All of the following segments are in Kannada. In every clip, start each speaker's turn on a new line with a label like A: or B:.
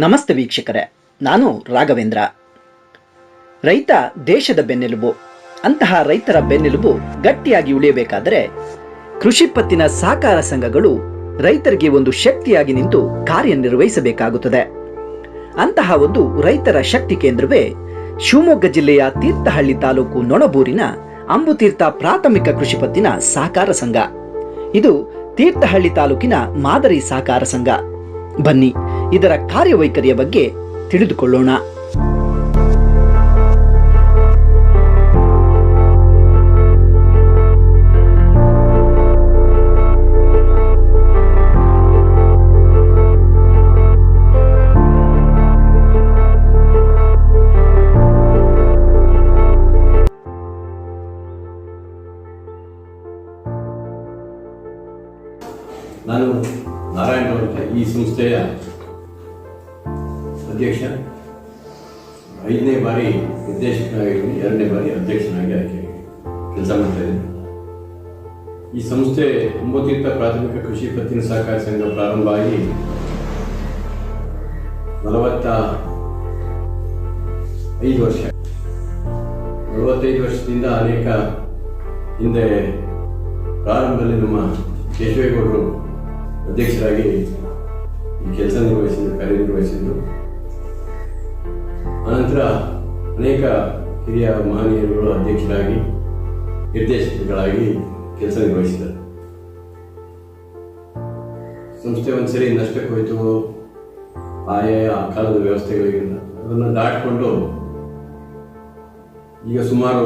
A: ನಮಸ್ತೆ ವೀಕ್ಷಕರೇ, ನಾನು ರಾಘವೇಂದ್ರ. ರೈತ ದೇಶದ ಬೆನ್ನೆಲುಬು. ಅಂತಹ ರೈತರ ಬೆನ್ನೆಲುಬು ಗಟ್ಟಿಯಾಗಿ ಉಳಿಯಬೇಕಾದರೆ ಕೃಷಿ ಪತ್ತಿನ ಸಹಕಾರ ಸಂಘಗಳು ರೈತರಿಗೆ ಒಂದು ಶಕ್ತಿಯಾಗಿ ನಿಂತು ಕಾರ್ಯನಿರ್ವಹಿಸಬೇಕಾಗುತ್ತದೆ. ಅಂತಹ ಒಂದು ರೈತರ ಶಕ್ತಿ ಕೇಂದ್ರವೇ ಶಿವಮೊಗ್ಗ ಜಿಲ್ಲೆಯ ತೀರ್ಥಹಳ್ಳಿ ತಾಲೂಕು ನೊಣಬೂರಿನ ಅಂಬುತೀರ್ಥ ಪ್ರಾಥಮಿಕ ಕೃಷಿ ಪತ್ತಿನ ಸಹಕಾರ ಸಂಘ. ಇದು ತೀರ್ಥಹಳ್ಳಿ ತಾಲೂಕಿನ ಮಾದರಿ ಸಹಕಾರ ಸಂಘ. ಬನ್ನಿ ಇದರ ಕಾರ್ಯವೈಖರಿಯ ಬಗ್ಗೆ ತಿಳಿದುಕೊಳ್ಳೋಣ.
B: ನಾನು ನಾರಾಯಣ ಅಂತ ಈ ಸಂಸ್ಥೆಯ ಅಧ್ಯಕ್ಷ. 5ನೇ ಬಾರಿ ನಿರ್ದೇಶಕನಾಗಿದ್ದೀನಿ, 2ನೇ ಬಾರಿ ಅಧ್ಯಕ್ಷನಾಗಿ ಆಯ್ಕೆ ಕೆಲಸ ಮಾಡ್ತಾ ಇದ್ದೀನಿ. ಈ ಸಂಸ್ಥೆ ಅಂಬುತೀರ್ಥ ಪ್ರಾಥಮಿಕ ಕೃಷಿ ಪತ್ತಿನ ಸಹಕಾರ ಸಂಘ ಪ್ರಾರಂಭ ಆಗಿ 45 ವರ್ಷ. 45 ವರ್ಷದಿಂದ ಅನೇಕ ಹಿಂದೆ ಪ್ರಾರಂಭದಲ್ಲಿ ನಮ್ಮ ಕೇಶವೇಗೌಡರು ಅಧ್ಯಕ್ಷರಾಗಿ ಈ ಕೆಲಸ ನಿರ್ವಹಿಸಿದ್ರು, ಕಾರ್ಯನಿರ್ವಹಿಸಿದ್ರು. ಅನಂತರ ಅನೇಕ ಹಿರಿಯ ಮಹನೀಯರುಗಳು ಅಧ್ಯಕ್ಷರಾಗಿ ನಿರ್ದೇಶಕರಾಗಿ ಕೆಲಸ ನಿರ್ವಹಿಸಿದರು. ಸಂಸ್ಥೆ ಒಂದ್ಸರಿ ನಷ್ಟಕ್ಕೆ ಹೋಯಿತು. ಆಯಾ ಆ ಕಾಲದ ವ್ಯವಸ್ಥೆಗಳಿಗಿಂತ ಅದನ್ನು ದಾಟಿಕೊಂಡು ಈಗ ಸುಮಾರು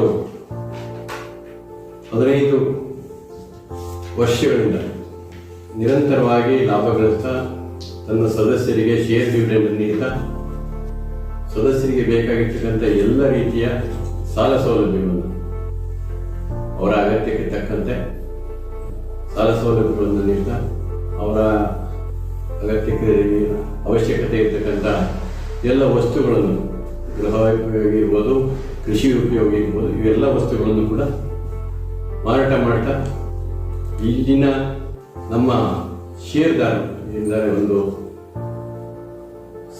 B: 15 ವರ್ಷಗಳಿಂದ ನಿರಂತರವಾಗಿ ಲಾಭ ಗಳಿಸ್ತಾ ತನ್ನ ಸದಸ್ಯರಿಗೆ ಶೇರ್ ಡಿವಿಡೆಂಡ್ ನೀಡ್ತಾ ಸದಸ್ಯರಿಗೆ ಬೇಕಾಗಿರ್ತಕ್ಕಂಥ ಎಲ್ಲ ರೀತಿಯ ಸಾಲ ಸೌಲಭ್ಯಗಳನ್ನು ಅವರ ಅಗತ್ಯಕ್ಕೆ ತಕ್ಕಂತೆ ಸಾಲ ಸೌಲಭ್ಯಗಳನ್ನು ನೀಡ್ತಾ ಅವರ ಅಗತ್ಯಕ್ಕೆ ಅವಶ್ಯಕತೆ ಇರ್ತಕ್ಕಂಥ ಎಲ್ಲ ವಸ್ತುಗಳನ್ನು, ಗೃಹ ಉಪಯೋಗಿ ಇರ್ಬೋದು, ಕೃಷಿ ಉಪಯೋಗಿ ಇರ್ಬೋದು, ಇವೆಲ್ಲ ವಸ್ತುಗಳನ್ನು ಕೂಡ ಮಾರಾಟ ಮಾಡ್ತಾ ಇಲ್ಲಿನ ನಮ್ಮ ಷೇರುದಾರರು ಎಂದರೆ ಒಂದು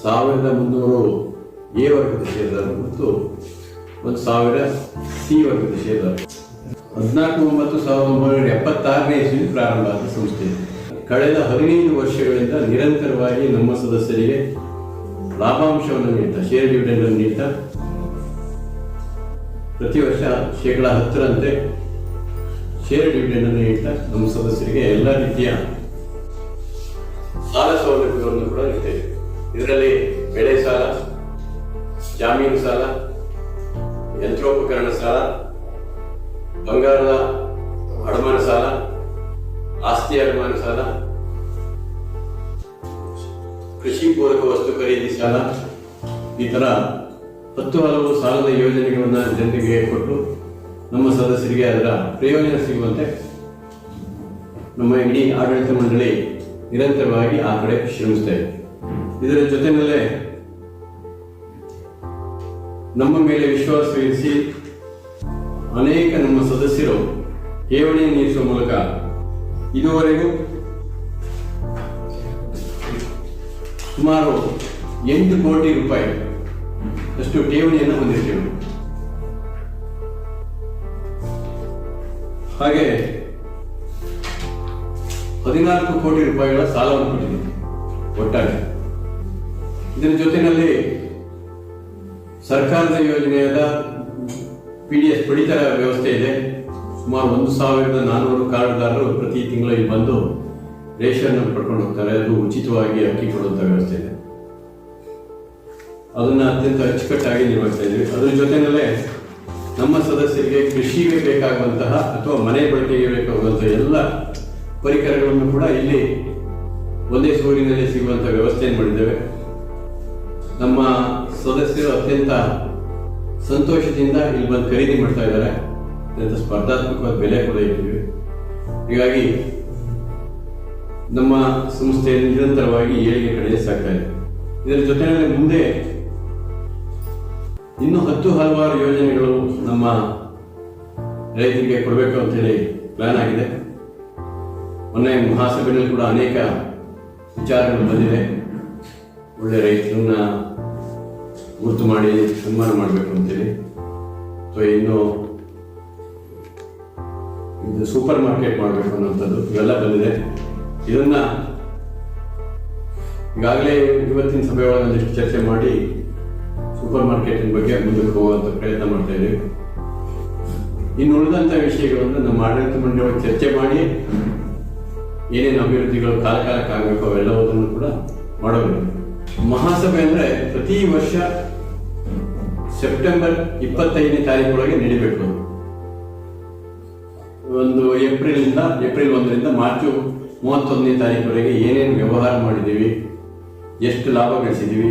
B: 1300 ಎ ವರ್ಗದ ಷೇರುದಾರರು ಮತ್ತು 1000 ಸಿ ವರ್ಗದ ಷೇರುದಾರರು. 14/9/1976ನೇ ಇಸ್ವಿಯಲ್ಲಿ ಪ್ರಾರಂಭ ಆದ ಸಂಸ್ಥೆ. ಕಳೆದ 15 ವರ್ಷಗಳಿಂದ ನಿರಂತರವಾಗಿ ನಮ್ಮ ಸದಸ್ಯರಿಗೆ ಲಾಭಾಂಶವನ್ನು ನೀಡ್ತಾ, ಶೇರ್ ಡಿವಿಡೆಂಡ್ ಅನ್ನು ನೀಡ್ತಾ ಪ್ರತಿ ವರ್ಷ 10%ರಂತೆ ಶೇರ್ ಡಿವಿಡೆಂಡ್ ಅನ್ನು ನೀಡ್ತಾ ನಮ್ಮ ಸದಸ್ಯರಿಗೆ ಎಲ್ಲ ರೀತಿಯ ಸಾಲ ಸೌಲಭ್ಯಗಳನ್ನು ಕೂಡ ನೀಡ್ತೇವೆ. ಇದರಲ್ಲಿ ಬೆಳೆ ಸಾಲ, ಜಾಮೀನು ಸಾಲ, ಯಂತ್ರೋಪಕರಣ ಸಾಲ, ಬಂಗಾರದ ಅಡಮಾನ ಸಾಲ, ಆಸ್ತಿ ಅಡಮಾನ ಸಾಲ, ಕೃಷಿ ಪೂರಕ ವಸ್ತು ಖರೀದಿ ಸಾಲ, ಈ ತರ 10 ಹಲವು ಸಾಲದ ಯೋಜನೆಗಳನ್ನು ಜನರಿಗೆ ಕೊಟ್ಟು ನಮ್ಮ ಸದಸ್ಯರಿಗೆ ಅದರ ಪ್ರಯೋಜನ ಸಿಗುವಂತೆ ನಮ್ಮ ಇಡೀ ಆಡಳಿತ ಮಂಡಳಿ ನಿರಂತರವಾಗಿ ಆ ಕಡೆ ಶ್ರಮಿಸ್ತಾ ಇದೆ. ಇದರ ಜೊತೆಯಲ್ಲೇ ನಮ್ಮ ಮೇಲೆ ವಿಶ್ವಾಸ ಇರಿಸಿ ಅನೇಕ ನಮ್ಮ ಸದಸ್ಯರು ಠೇವಣಿ ನೀಡಿಸುವ ಮೂಲಕ ಇದುವರೆಗೂ ಸುಮಾರು 8 ಕೋಟಿ ರೂಪಾಯಿ ಅಷ್ಟು ಠೇವಣಿಯನ್ನು ಹೊಂದಿರ್ತೇವೆ. ಹಾಗೆ 14 ಕೋಟಿ ರೂಪಾಯಿಗಳ ಸಾಲವನ್ನು ಕೊಟ್ಟಿದ್ದೀವಿ ಒಟ್ಟಾರೆ. ಇದರ ಜೊತೆಯಲ್ಲಿ ಸರ್ಕಾರದ ಯೋಜನೆಯಾದ PDS ಪಡಿತರ ವ್ಯವಸ್ಥೆ ಇದೆ. ಸುಮಾರು 1400 ಕಾರ್ಡ್ದಾರರು ಪ್ರತಿ ತಿಂಗಳು ಇಲ್ಲಿ ಬಂದು ರೇಷನ್ ಪಡ್ಕೊಂಡು ಹೋಗ್ತಾರೆ. ಅದು ಉಚಿತವಾಗಿ ಅಕ್ಕಿ ಕೊಡುವಂಥ ವ್ಯವಸ್ಥೆ ಇದೆ. ಅದನ್ನ ಅತ್ಯಂತ ಅಚ್ಚುಕಟ್ಟಾಗಿ ನಿರ್ವಹಿಸ್ತಾ ಇದ್ದೀವಿ. ಅದರ ಜೊತೆಯಲ್ಲೇ ನಮ್ಮ ಸದಸ್ಯರಿಗೆ ಕೃಷಿಗೆ ಬೇಕಾಗುವಂತಹ ಅಥವಾ ಮನೆ ಬಳಕೆಗೆ ಬೇಕಾಗುವಂತಹ ಎಲ್ಲ ಪರಿಕರಗಳನ್ನು ಕೂಡ ಇಲ್ಲಿ ಒಂದೇ ಸೂರಿನಲ್ಲಿ ಸಿಗುವಂತಹ ವ್ಯವಸ್ಥೆಯನ್ನು ಮಾಡಿದ್ದೇವೆ. ನಮ್ಮ ಸದಸ್ಯರು ಅತ್ಯಂತ ಸಂತೋಷದಿಂದ ಇಲ್ಲಿ ಬಂದು ಖರೀದಿ ಮಾಡ್ತಾ ಇದ್ದಾರೆ. ಅತ್ಯಂತ ಸ್ಪರ್ಧಾತ್ಮಕವಾದ ಬೆಲೆ ಕೂಡ ಇಟ್ಟಿದ್ದೀವಿ. ಹೀಗಾಗಿ ನಮ್ಮ ಸಂಸ್ಥೆ ನಿರಂತರವಾಗಿ ಏಳಿಗೆ ಕಡೆ ಸಾಗ್ತಾ ಇದೆ. ಇದರ ಜೊತೆಯಲ್ಲಿ ಮುಂದೆ ಇನ್ನೂ 10 ಹಲವಾರು ಯೋಜನೆಗಳು ನಮ್ಮ ರೈತರಿಗೆ ಕೊಡಬೇಕು ಅಂತ ಹೇಳಿ ಪ್ಲಾನ್ ಆಗಿದೆ. ಮೊನ್ನೆ ಮಹಾಸಭೆಯಲ್ಲಿ ಕೂಡ ಅನೇಕ ವಿಚಾರಗಳು ಬಂದಿದೆ. ಒಳ್ಳೆ ರೈತರನ್ನ ಗುರುತು ಮಾಡಿ ಸನ್ಮಾನ ಮಾಡಬೇಕು ಅಂತೇಳಿ. ಸೊ ಇನ್ನು ಇದು ಸೂಪರ್ ಮಾರ್ಕೆಟ್ ಮಾಡಬೇಕು ಅನ್ನೋಂಥದ್ದು ಇವೆಲ್ಲ ಬಂದಿದೆ. ಇದನ್ನ ಈಗಾಗಲೇ ಇವತ್ತಿನ ಸಭೆ ಒಳಗೆ ಒಂದಿಷ್ಟು ಚರ್ಚೆ ಮಾಡಿ ಸೂಪರ್ ಮಾರ್ಕೆಟಿನ ಬಗ್ಗೆ ಮುಂದಕ್ಕೆ ಹೋಗುವಂಥ ಪ್ರಯತ್ನ ಮಾಡ್ತಾ ಇದ್ದೀವಿ. ಇನ್ನು ಉಳಿದಂಥ ವಿಷಯಗಳನ್ನು ನಮ್ಮ ಆಡಳಿತ ಮಂಡಳಿ ಚರ್ಚೆ ಮಾಡಿ ಏನೇನು ಅಭಿವೃದ್ಧಿಗಳು ಕಾಲಕಾಲಕ್ಕೆ ಆಗಬೇಕು ಅವೆಲ್ಲವುದನ್ನು ಕೂಡ ಮಾಡಬೇಕು. ಮಹಾಸಭೆ ಅಂದರೆ ಪ್ರತಿ ವರ್ಷ ಸೆಪ್ಟೆಂಬರ್ 25ನೇ ತಾರೀಕೊಳಗೆ ನಡಿಬೇಕು. ಒಂದು ಏಪ್ರಿಲ್ 1ರಿಂದ ಮಾರ್ಚ್ 31ನೇ ತಾರೀಕುವರೆಗೆ ಏನೇನು ವ್ಯವಹಾರ ಮಾಡಿದ್ದೀವಿ, ಎಷ್ಟು ಲಾಭ ಗಳಿಸಿದ್ದೀವಿ,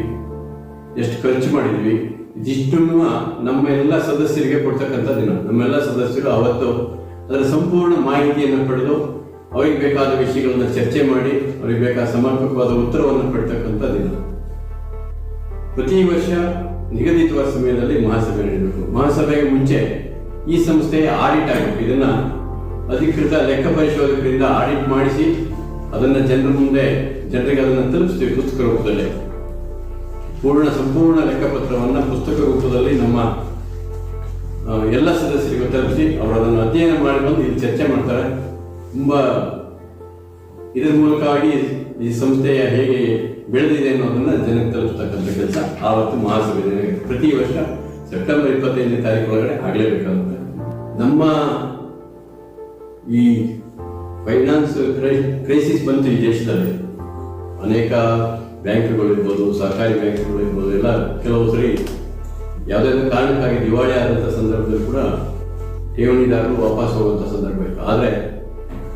B: ಎಷ್ಟು ಖರ್ಚು ಮಾಡಿದ್ದೀವಿ, ಇದಿಷ್ಟನ್ನು ನಮ್ಮ ಎಲ್ಲ ಸದಸ್ಯರಿಗೆ ಕೊಡ್ತಕ್ಕಂಥ ದಿನ. ನಮ್ಮೆಲ್ಲ ಸದಸ್ಯರು ಅವತ್ತು ಅದರ ಸಂಪೂರ್ಣ ಮಾಹಿತಿಯನ್ನು ಪಡೆದು ಅವರಿಗೆ ಬೇಕಾದ ವಿಷಯಗಳನ್ನ ಚರ್ಚೆ ಮಾಡಿ ಅವರಿಗೆ ಬೇಕಾದ ಸಮರ್ಪಕವಾದ ಉತ್ತರವನ್ನು ಪಡ್ತಕ್ಕಂಥ ದಿನ. ಪ್ರತಿ ವರ್ಷ ನಿಗದಿತ ಸಮಯದಲ್ಲಿ ಮಹಾಸಭೆ ನಡೆಯಬೇಕು. ಮಹಾಸಭೆಗೆ ಮುಂಚೆ ಈ ಸಂಸ್ಥೆಯ ಆಡಿಟ್ ಆಗಬೇಕು. ಇದನ್ನ ಅಧಿಕೃತ ಲೆಕ್ಕ ಪರಿಶೋಧಕರಿಂದ ಆಡಿಟ್ ಮಾಡಿಸಿ ಅದನ್ನ ಜನರಿಗೆ ಅದನ್ನು ತಲುಪಿಸ್ತೀವಿ. ಪುಸ್ತಕ ರೂಪದಲ್ಲಿ ಸಂಪೂರ್ಣ ಲೆಕ್ಕಪತ್ರವನ್ನ ಪುಸ್ತಕ ರೂಪದಲ್ಲಿ ನಮ್ಮ ಎಲ್ಲ ಸದಸ್ಯರಿಗೂ ತಲುಪಿಸಿ ಅವರು ಅದನ್ನು ಅಧ್ಯಯನ ಮಾಡಿ ಬಂದು ಇಲ್ಲಿ ಚರ್ಚೆ ಮಾಡ್ತಾರೆ. ತುಂಬಾ ಇದರ ಮೂಲಕವಾಗಿ ಈ ಸಂಸ್ಥೆಯ ಹೇಗೆ ಬೆಳೆದಿದೆ ಅನ್ನೋದನ್ನ ಜನಕ್ಕೆ ತಲುಪಿಸ್ತಕ್ಕಂಥ ಕೆಲಸ ಆವತ್ತು ಮಹಾಸಭೆ ಪ್ರತಿ ವರ್ಷ ಸೆಪ್ಟೆಂಬರ್ 25ನೇ ತಾರೀಕು ಒಳಗಡೆ ಆಗಲೇಬೇಕಾಗುತ್ತೆ. ನಮ್ಮ ಈ ಫೈನಾನ್ಸ್ ಕ್ರೈಸಿಸ್ ಬಂತು ಈ ದೇಶದಲ್ಲಿ. ಅನೇಕ ಬ್ಯಾಂಕ್ಗಳಿರ್ಬೋದು, ಸಹಕಾರಿ ಬ್ಯಾಂಕ್ಗಳಿರ್ಬೋದು, ಎಲ್ಲ ಕೆಲವು ಸರಿ ಯಾವುದಾದ್ರೂ ಕಾರಣಕ್ಕಾಗಿ ದಿವಾಳಿ ಆದಂಥ ಸಂದರ್ಭದಲ್ಲಿ ಕೂಡ ಠೇವಣಿದಾರರು ವಾಪಸ್ ಹೋಗುವಂಥ ಸಂದರ್ಭ ಇತ್ತು. ಆದರೆ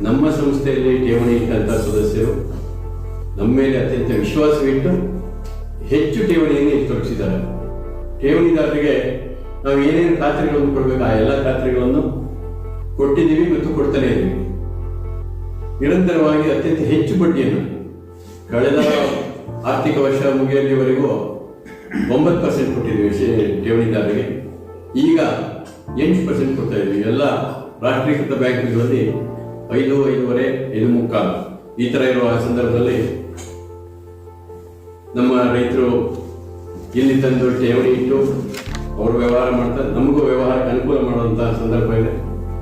B: ನಮ್ಮ ಸಂಸ್ಥೆಯಲ್ಲಿ ಠೇವಣಿ ಇಟ್ಟಂಥ ಸದಸ್ಯರು ನಮ್ಮ ಮೇಲೆ ಅತ್ಯಂತ ವಿಶ್ವಾಸವಿಟ್ಟು ಹೆಚ್ಚು ಠೇವಣಿಯನ್ನು ತೊಡಗಿಸಿದ್ದಾರೆ. ಠೇವಣಿದಾರರಿಗೆ ನಾವು ಏನೇನು ಖಾತ್ರಿಗಳನ್ನು ಕೊಡಬೇಕು ಆ ಎಲ್ಲ ಖಾತ್ರಿಗಳನ್ನು ಕೊಟ್ಟಿದ್ದೀವಿ ಮತ್ತು ಕೊಡ್ತಾನೆ ಇದ್ದೀವಿ. ನಿರಂತರವಾಗಿ ಅತ್ಯಂತ ಹೆಚ್ಚು ಬಡ್ಡಿಯನ್ನು ಕಳೆದ ಆರ್ಥಿಕ ವರ್ಷ ಮುಗಿಯಲಿವರೆಗೂ 9% ಕೊಟ್ಟಿದ್ದೀವಿ ಠೇವಣಿದಾರರಿಗೆ. ಈಗ 8% ಕೊಡ್ತಾ ಇದ್ದೀವಿ. ಎಲ್ಲ ರಾಷ್ಟ್ರೀಕೃತ ಬ್ಯಾಂಕ್ಗಳಲ್ಲಿ 5, 5.5, 5.75 ಈ ಥರ ಇರುವ ಸಂದರ್ಭದಲ್ಲಿ ನಮ್ಮ ರೈತರು ಇಲ್ಲಿ ತಂದು ಠೇವಣಿ ಇಟ್ಟು ಅವರು ವ್ಯವಹಾರ ಮಾಡ್ತಾರೆ. ನಮಗೂ ವ್ಯವಹಾರಕ್ಕೆ ಅನುಕೂಲ ಮಾಡುವಂತಹ ಸಂದರ್ಭ ಇದೆ.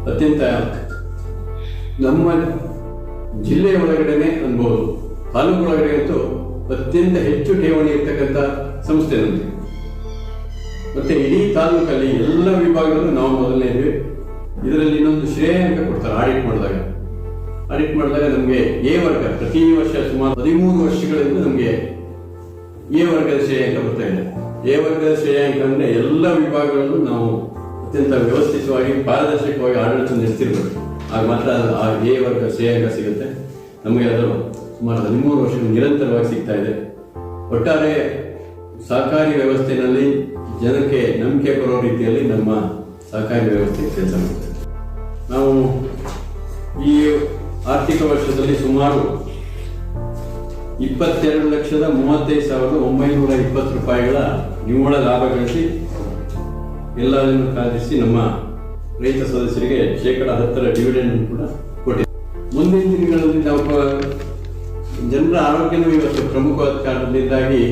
B: ಅತ್ಯಂತ ನಮ್ಮ ಜಿಲ್ಲೆಯ ಒಳಗಡೆನೆ ಅನ್ಬೋದು, ತಾಲೂಕು ಒಳಗಡೆ ಅಂತೂ ಅತ್ಯಂತ ಹೆಚ್ಚು ಠೇವಣಿ ಇರ್ತಕ್ಕಂಥ ಸಂಸ್ಥೆ ನಮಗೆ. ಮತ್ತೆ ಇಡೀ ತಾಲೂಕಲ್ಲಿ ಎಲ್ಲ ವಿಭಾಗದಲ್ಲೂ ನಾವು ಮೊದಲನೇ ಇದ್ವಿ. ಇದರಲ್ಲಿ ಇನ್ನೊಂದು ಶ್ರೇಯಾಂಕ ಕೊಡ್ತಾರೆ ಆಡಿಟ್ ಮಾಡಿದಾಗ ನಮಗೆ ಎ ವರ್ಗ ಪ್ರತಿ ವರ್ಷ ಸುಮಾರು 13 ವರ್ಷಗಳಿಂದ ನಮಗೆ ಎ ವರ್ಗದ ಶ್ರೇಯಾಂಕ ಬರ್ತಾ ಇದೆ. ಎ ವರ್ಗದ ಶ್ರೇಯಾಂಕ ಅಂದ್ರೆ ಎಲ್ಲ ವಿಭಾಗಗಳಲ್ಲೂ ನಾವು ಅತ್ಯಂತ ವ್ಯವಸ್ಥಿತವಾಗಿ ಪಾರದರ್ಶಕವಾಗಿ ಆಡಳಿತ ನಡೆಸಿರ್ಬೇಕು. ಆಗ ಮಾತ್ರ ಆ ಎ ವರ್ಗ ಶ್ರೇಯಾಂಕ ಸಿಗುತ್ತೆ. ನಮಗೆ ಅದು ಸುಮಾರು 13 ವರ್ಷಗಳು ನಿರಂತರವಾಗಿ ಸಿಗ್ತಾ ಇದೆ. ಒಟ್ಟಾರೆ ಸಹಕಾರಿ ವ್ಯವಸ್ಥೆಯಲ್ಲಿ ಜನಕ್ಕೆ ನಂಬಿಕೆ ಬರೋ ರೀತಿಯಲ್ಲಿ ನಮ್ಮ ಸಹಕಾರಿ ವ್ಯವಸ್ಥೆ ಕೆಲಸ ಮಾಡುತ್ತೆ. ನಾವು ಈ ಆರ್ಥಿಕ ವರ್ಷದಲ್ಲಿ ಸುಮಾರು 22,35,920 ರೂಪಾಯಿಗಳ ನಿವ್ವಳ ಲಾಭ ಗಳಿಸಿ ಎಲ್ಲವನ್ನು ಸಾಧಿಸಿ ನಮ್ಮ ರೈತ ಸದಸ್ಯರಿಗೆ 10% ಡಿವಿಡೆಂಡ್ ಕೂಡ ಕೊಟ್ಟಿದೆ. ಮುಂದಿನ ದಿನಗಳಲ್ಲಿ ನಾವು ಜನರ ಆರೋಗ್ಯನೂ ಇವತ್ತು ಪ್ರಮುಖವಾದ ಕಾರಣದಿಂದಾಗಿ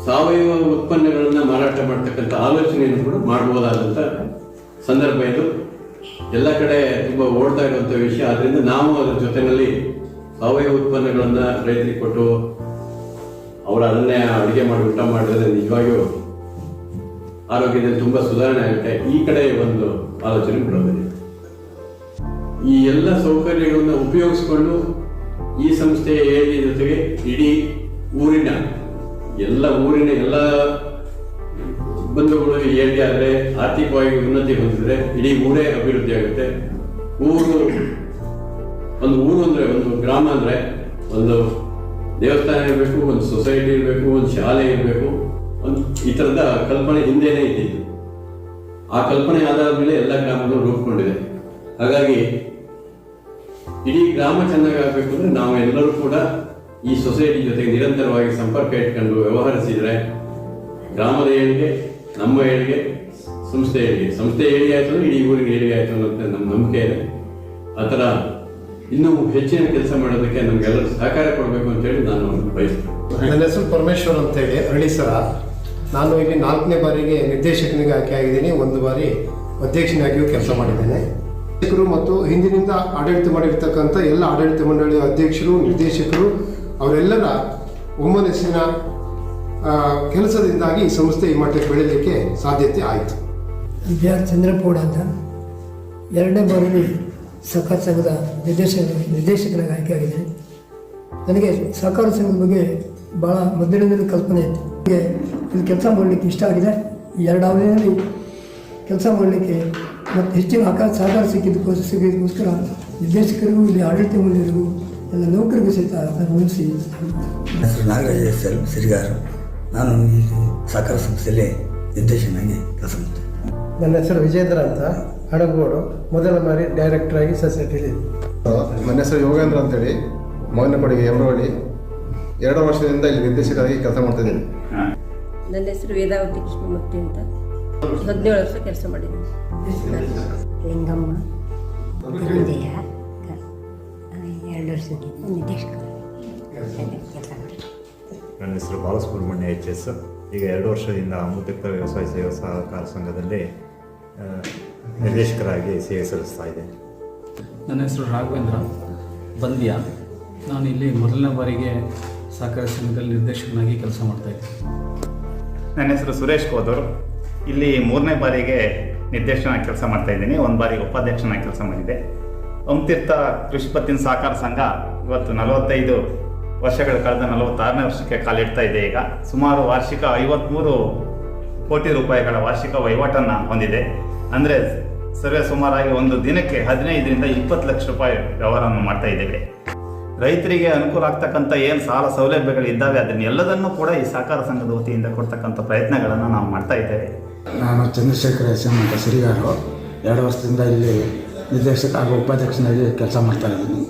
B: ಸಾವಯವ ಉತ್ಪನ್ನಗಳನ್ನ ಮಾರಾಟ ಮಾಡ್ತಕ್ಕಂಥ ಆಲೋಚನೆಯನ್ನು ಕೂಡ ಮಾಡಬಹುದಾದಂಥ ಸಂದರ್ಭ ಇದು. ಎಲ್ಲ ಕಡೆ ತುಂಬಾ ಓಡ್ತಾ ಇರುವಂಥ ವಿಷಯ. ಆದ್ರಿಂದ ನಾವು ಅದರ ಜೊತೆಯಲ್ಲಿ ಸಾವಯವ ಉತ್ಪನ್ನಗಳನ್ನ ರೈತರಿಗೆ ಕೊಟ್ಟು ಅವರು ಅದನ್ನೇ ಅಡುಗೆ ಮಾಡಿ ಊಟ ಮಾಡಿದ್ರೆ ನಿಜವಾಗಿಯೂ ಆರೋಗ್ಯದಲ್ಲಿ ತುಂಬಾ ಸುಧಾರಣೆ ಆಗುತ್ತೆ. ಈ ಕಡೆ ಒಂದು ಆಲೋಚನೆ ಬರೋದಿಲ್ಲ. ಈ ಎಲ್ಲ ಸೌಕರ್ಯಗಳನ್ನ ಉಪಯೋಗಿಸಿಕೊಂಡು ಈ ಸಂಸ್ಥೆಯ ಏಳಿಗೆ ಜೊತೆಗೆ ಇಡೀ ಊರಿನ ಎಲ್ಲ ಬಂಧುಗಳು ಏಳಿಗೆ ಆದರೆ ಆರ್ಥಿಕವಾಗಿ ಉನ್ನತಿ ಹೊಂದಿದ್ರೆ ಇಡೀ ಊರೇ ಅಭಿವೃದ್ಧಿ ಆಗುತ್ತೆ. ಒಂದು ಊರು ಅಂದ್ರೆ, ಒಂದು ಗ್ರಾಮ ಅಂದ್ರೆ ಒಂದು ದೇವಸ್ಥಾನ ಇರಬೇಕು, ಒಂದು ಸೊಸೈಟಿ ಇರಬೇಕು, ಒಂದು ಶಾಲೆ ಇರಬೇಕು, ಒಂದು ಈ ಥರದ ಕಲ್ಪನೆ ಹಿಂದೆನೇ ಇದ್ದಿದ್ದು. ಆ ಕಲ್ಪನೆ ಆಧಾರದ ಮೇಲೆ ಎಲ್ಲ ಗ್ರಾಮಗಳು ರೂಪುಗೊಂಡಿದೆ. ಹಾಗಾಗಿ ಇಡೀ ಗ್ರಾಮ ಚೆನ್ನಾಗಿ ಆಗಬೇಕು ಅಂದ್ರೆ ನಾವು ಎಲ್ಲರೂ ಕೂಡ ಈ ಸೊಸೈಟಿ ಜೊತೆಗೆ ನಿರಂತರವಾಗಿ ಸಂಪರ್ಕ ಇಟ್ಕೊಂಡು ವ್ಯವಹರಿಸಿದ್ರೆ ಗ್ರಾಮದ ಏಳಿಗೆ, ನಮ್ಮ ಏಳಿಗೆ, ಸಂಸ್ಥೆ ಏಳಿಗೆ ಆಯ್ತು ಅಂದ್ರೆ ಇಡೀ ಊರಿಗೆ ಏಳಿಗೆ ಆಯ್ತು ಅನ್ನೋಂಥ ನಮ್ಮ ನಂಬಿಕೆ ಇದೆ. ಆ ಥರ ಇನ್ನೂ ಹೆಚ್ಚಿನ ಕೆಲಸ ಮಾಡೋದಕ್ಕೆ ನಮಗೆಲ್ಲರೂ ಸಹಕಾರ ಕೊಡಬೇಕು ಅಂತೇಳಿ ನಾನು ಬಯಸ್ತೇನೆ.
C: ನನ್ನ ಹೆಸರು ಪರಮೇಶ್ವರ್ ಅಂತೇಳಿ ಅರಳೀಸರ. ನಾನು ಇಲ್ಲಿ 4ನೇ ಬಾರಿಗೆ ನಿರ್ದೇಶಕನಿಗೆ ಆಯ್ಕೆ ಆಗಿದ್ದೀನಿ. 1 ಬಾರಿ ಅಧ್ಯಕ್ಷನಾಗಿಯೂ ಕೆಲಸ ಮಾಡಿದ್ದೇನೆ. ನಿರ್ದೇಶಕರು ಮತ್ತು ಹಿಂದಿನಿಂದ ಆಡಳಿತ ಮಾಡಿರ್ತಕ್ಕಂಥ ಎಲ್ಲ ಆಡಳಿತ ಮಂಡಳಿಯ ಅಧ್ಯಕ್ಷರು, ನಿರ್ದೇಶಕರು ಅವರೆಲ್ಲರ ಒಮ್ಮನಸ್ಸಿನ ಕೆಲಸದಿಂದಾಗಿ ಈ ಸಂಸ್ಥೆ ಈ ಮಟ್ಟಕ್ಕೆ ಬೆಳೀಲಿಕ್ಕೆ ಸಾಧ್ಯತೆ ಆಯಿತು.
D: ವಿದ್ಯಾ ಚಂದ್ರಪೌಡ ಅಂತ 2ನೇ ಬಾರಿ ಸಹಕಾರ ಸಂಘದ ನಿರ್ದೇಶಕನಾಗಿ ಆಯ್ಕೆಯಾಗಿದ್ದೇನೆ. ನನಗೆ ಸಹಕಾರ ಸಂಘದ ಬಗ್ಗೆ ಭಾಳ ಮೊದಲಿನಿಂದಲೂ ಕಲ್ಪನೆ ಇತ್ತು. ನನಗೆ ಇಲ್ಲಿ ಕೆಲಸ ಮಾಡಲಿಕ್ಕೆ ಇಷ್ಟ ಆಗಿದೆ. ಈ 2 ಅವಧಿಯಲ್ಲಿ ಕೆಲಸ ಮಾಡಲಿಕ್ಕೆ ಮತ್ತು ಹೆಚ್ಚಿನ ಸಹಕಾರ ಸಿಕ್ಕಿದ್ದಕ್ಕೋಸ್ಕರ ನಿರ್ದೇಶಕರಿಗೂ ಇಲ್ಲಿ ಆಡಳಿತ ಮಂಡಳಿಗೂ ಎಲ್ಲ ನೌಕರಿಗೂ ಸಹಿತ ಗಮನಿಸಿ.
E: ನಾಗರಾಜ ಎಸ್.ಎಲ್. ಸಿರಿಗಾರ. ನಾನು ಈ ಸಹಕಾರ ಸಂಸ್ಥೆಯಲ್ಲಿ ನಿರ್ದೇಶಕನಾಗಿ ಕೆಲಸ ಮಾಡ್ತೇನೆ.
C: ನನ್ನ ಹೆಸರು ವಿಜೇಂದ್ರ ಅಂತ, ಹಡಗೋಡು. ಮೊದಲ ಬಾರಿ ಡೈರೆಕ್ಟರ್ ಆಗಿ ಸೊಸೈಟಿಲಿ.
F: ನನ್ನ ಹೆಸರು ಯೋಗೇಂದ್ರ ಅಂತೇಳಿ, ಮೌನಪಡಿಗೆ ಎಮರವಳ್ಳಿ. 2 ವರ್ಷದಿಂದ ಇಲ್ಲಿ ನಿರ್ದೇಶಕರಾಗಿ ಕೆಲಸ ಮಾಡ್ತಿದ್ದೀನಿ.
G: ನನ್ನ ಹೆಸರು ವೇದಾವತಿ ಕೃಷ್ಣಮೂರ್ತಿ ಅಂತ, 17 ವರ್ಷ ಕೆಲಸ ಮಾಡಿದ್ದೀನಿ.
H: ಲಿಂಗಮ್ಮ ವಿಜಯ 2 ವರ್ಷದಿಂದ ನಿರ್ದೇಶಕ ಕೆಲಸ ಮಾಡಿ.
I: ನನ್ನ ಹೆಸರು ಬಾಲಸುಬ್ರಹ್ಮಣ್ಯ HS. ಈಗ 2 ವರ್ಷದಿಂದ ಅಮೃತ ವ್ಯವಸಾಯ ಸೇವಾ ಸಹಕಾರ ಸಂಘದಲ್ಲಿ ನಿರ್ದೇಶಕರಾಗಿ ಸೇವೆ ಸಲ್ಲಿಸ್ತಾ ಇದ್ದೇನೆ.
J: ನನ್ನ ಹೆಸರು ರಾಘವೇಂದ್ರ ಬಂದ್ಯ. ನಾನು ಇಲ್ಲಿ 1ನೇ ಬಾರಿಗೆ ಸಹಕಾರ ಸಂಘದಲ್ಲಿ ನಿರ್ದೇಶಕನಾಗಿ ಕೆಲಸ ಮಾಡ್ತಾಯಿದ್ದೆ.
K: ನನ್ನ ಹೆಸರು ಸುರೇಶ್ ಕೋದೂರ್. ಇಲ್ಲಿ 3ನೇ ಬಾರಿಗೆ ನಿರ್ದೇಶಕನಾಗಿ ಕೆಲಸ ಮಾಡ್ತಾಯಿದ್ದೀನಿ. 1 ಬಾರಿ ಉಪಾಧ್ಯಕ್ಷನಾಗಿ ಕೆಲಸ ಮಾಡಿದ್ದೆ. ಅಮೃತ ಕೃಷಿ ಪತ್ತಿನ ಸಹಕಾರ ಸಂಘ ಇವತ್ತು 45 ವರ್ಷಗಳು ಕಳೆದ 46ನೇ ವರ್ಷಕ್ಕೆ ಕಾಲಿಡ್ತಾ ಇದೆ. ಈಗ ಸುಮಾರು ವಾರ್ಷಿಕ 53 ಕೋಟಿ ರೂಪಾಯಿಗಳ ವಾರ್ಷಿಕ ವಹಿವಾಟನ್ನು ಹೊಂದಿದೆ. ಅಂದರೆ ಸರ್ವೇ ಸುಮಾರಾಗಿ ಒಂದು ದಿನಕ್ಕೆ 15ರಿಂದ 20 ಲಕ್ಷ ರೂಪಾಯಿ ವ್ಯವಹಾರವನ್ನು ಮಾಡ್ತಾ ಇದ್ದೇವೆ. ರೈತರಿಗೆ ಅನುಕೂಲ ಆಗ್ತಕ್ಕಂಥ ಏನು ಸಾಲ ಸೌಲಭ್ಯಗಳಿದ್ದಾವೆ ಅದನ್ನೆಲ್ಲದನ್ನು ಕೂಡ ಈ ಸಹಕಾರ ಸಂಘದ ವತಿಯಿಂದ ಕೊಡ್ತಕ್ಕಂಥ ಪ್ರಯತ್ನಗಳನ್ನು ನಾವು ಮಾಡ್ತಾ ಇದ್ದೇವೆ.
E: ನಾನು ಚಂದ್ರಶೇಖರ ಎಸ್.ಎಂ. ಅಂತ ಸಿರಿಗಾರು. 2 ವರ್ಷದಿಂದ ಇಲ್ಲಿ ನಿರ್ದೇಶಕ ಹಾಗೂ ಉಪಾಧ್ಯಕ್ಷನಾಗಿ ಕೆಲಸ ಮಾಡ್ತಾ ಇದ್ದೀನಿ.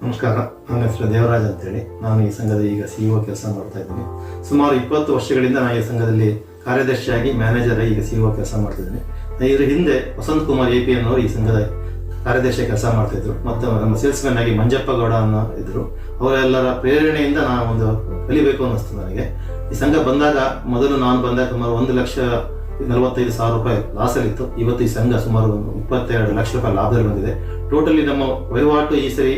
L: ನಮಸ್ಕಾರ, ನನ್ನ ಹೆಸರು ದೇವರಾಜ್ ಅಂತೇಳಿ. ನಾನು ಈ ಸಂಘದ ಈಗ CEO ಕೆಲಸ ಮಾಡ್ತಾ ಇದ್ದೀನಿ. ಸುಮಾರು 20 ವರ್ಷಗಳಿಂದ ನಾನು ಈ ಸಂಘದಲ್ಲಿ ಕಾರ್ಯದರ್ಶಿಯಾಗಿ, ಮ್ಯಾನೇಜರ್ ಈಗ CEO ಕೆಲಸ ಮಾಡ್ತಿದ್ದೀನಿ. ಇದರ ಹಿಂದೆ ವಸಂತ್ ಕುಮಾರ್ AP ಅನ್ನೋರು ಈ ಸಂಘದ ಕಾರ್ಯದರ್ಶಿ ಕೆಲಸ ಮಾಡ್ತಿದ್ರು. ಮತ್ತು ನಮ್ಮ ಸೇಲ್ಸ್ಮನ್ ಆಗಿ ಮಂಜಪ್ಪ ಗೌಡ ಅನ್ನೋ ಇದ್ರು. ಅವರೆಲ್ಲರ ಪ್ರೇರಣೆಯಿಂದ ನಾನು ಒಂದು ಕಲಿಬೇಕು ಅನ್ನಿಸ್ತು ನನಗೆ. ಈ ಸಂಘ ಬಂದಾಗ, ಮೊದಲು ನಾನು ಬಂದಾಗ ಸುಮಾರು 1,45,000 ರೂಪಾಯಿ ಲಾಸಲ್ಲಿತ್ತು. ಇವತ್ತು ಈ ಸಂಘ ಸುಮಾರು 22 ಲಕ್ಷ ರೂಪಾಯಿ ಲಾಭದಲ್ಲಿ ಬಂದಿದೆ. ಟೋಟಲಿ ನಮ್ಮ ವಹಿವಾಟು ಈ ಸರಿ